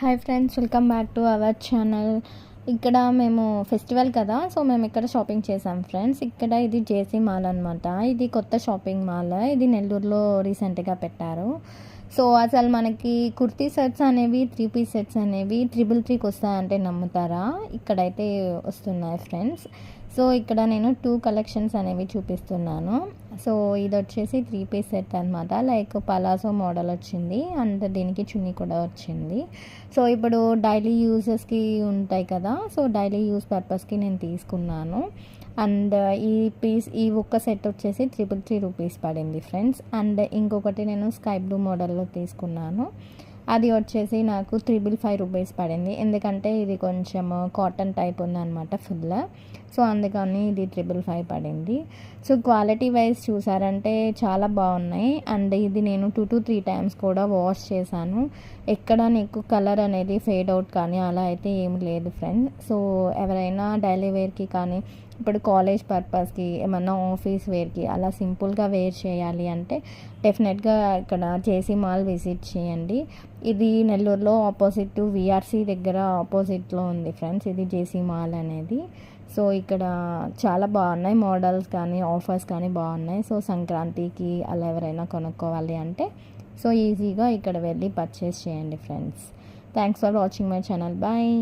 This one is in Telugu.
Hi friends, welcome back to our channel. ఇక్కడ మేము ఫెస్టివల్ కదా, సో మేము ఇక్కడ షాపింగ్ చేసాం ఫ్రెండ్స్. ఇక్కడ ఇది జేసీ మాల్ అనమాట. ఇది కొత్త షాపింగ్ మాల్. ఇది నెల్లూరులో రీసెంట్గా పెట్టారు. సో అసలు మనకి కుర్తీ సెట్స్ అనేవి 3 పీస్ సెట్స్ అనేవి 333కి వస్తాయంటే నమ్ముతారా? ఇక్కడైతే వస్తున్నాయి ఫ్రెండ్స్. సో ఇక్కడ నేను 2 కలెక్షన్స్ అనేవి చూపిస్తున్నాను. సో ఇది వచ్చేసి 3 పీస్ సెట్ అనమాట. లైక్ పలాసో మోడల్ వచ్చింది అండ్ దీనికి చున్నీ కూడా వచ్చింది. సో ఇప్పుడు డైలీ యూజెస్కి ఉంటాయి కదా, సో డైలీ యూజ్ పర్పస్కి నేను తీసుకున్నాను. అండ్ ఈ ఒక్క సెట్ వచ్చేసి 333 రూపీస్ పడింది ఫ్రెండ్స్. అండ్ ఇంకొకటి నేను స్కై బ్లూ మోడల్లో తీసుకున్నాను. అది వచ్చేసి నాకు 355 రూపీస్ పడింది. ఎందుకంటే ఇది కొంచెం కాటన్ టైప్ ఉందన్నమాట ఫుల్. సో అందుకని ఇది 355 పడింది. సో క్వాలిటీ వైజ్ చూసారంటే చాలా బాగున్నాయి. అండ్ ఇది నేను 2 to 3 టైమ్స్ కూడా వాష్ చేశాను. ఎక్కడ నీకు కలర్ అనేది ఫేడ్ అవుట్ కానీ అలా అయితే ఏం లేదు ఫ్రెండ్. సో ఎవరైనా డైలీ వేర్కి కానీ ఇప్పుడు కాలేజ్ పర్పస్కి ఏమన్నా ఆఫీస్ వేర్కి అలా సింపుల్గా వేర్ చేయాలి అంటే డెఫినెట్గా ఇక్కడ జేసీ మాల్ విజిట్ చేయండి. ఇది నెల్లూరులో ఆపోజిట్ టు విఆర్సీ దగ్గర ఆపోజిట్లో ఉంది ఫ్రెండ్స్, ఇది జేసీ మాల్ అనేది. సో ఇక్కడ చాలా బాగున్నాయి మోడల్స్ కానీ ఆఫర్స్ కానీ బాగున్నాయి. సో సంక్రాంతికి అలా ఎవరైనా కొనుక్కోవాలి అంటే సో ఈజీగా ఇక్కడ వెళ్ళి పర్చేస్ చేయండి friends. Thanks for watching my channel. Bye.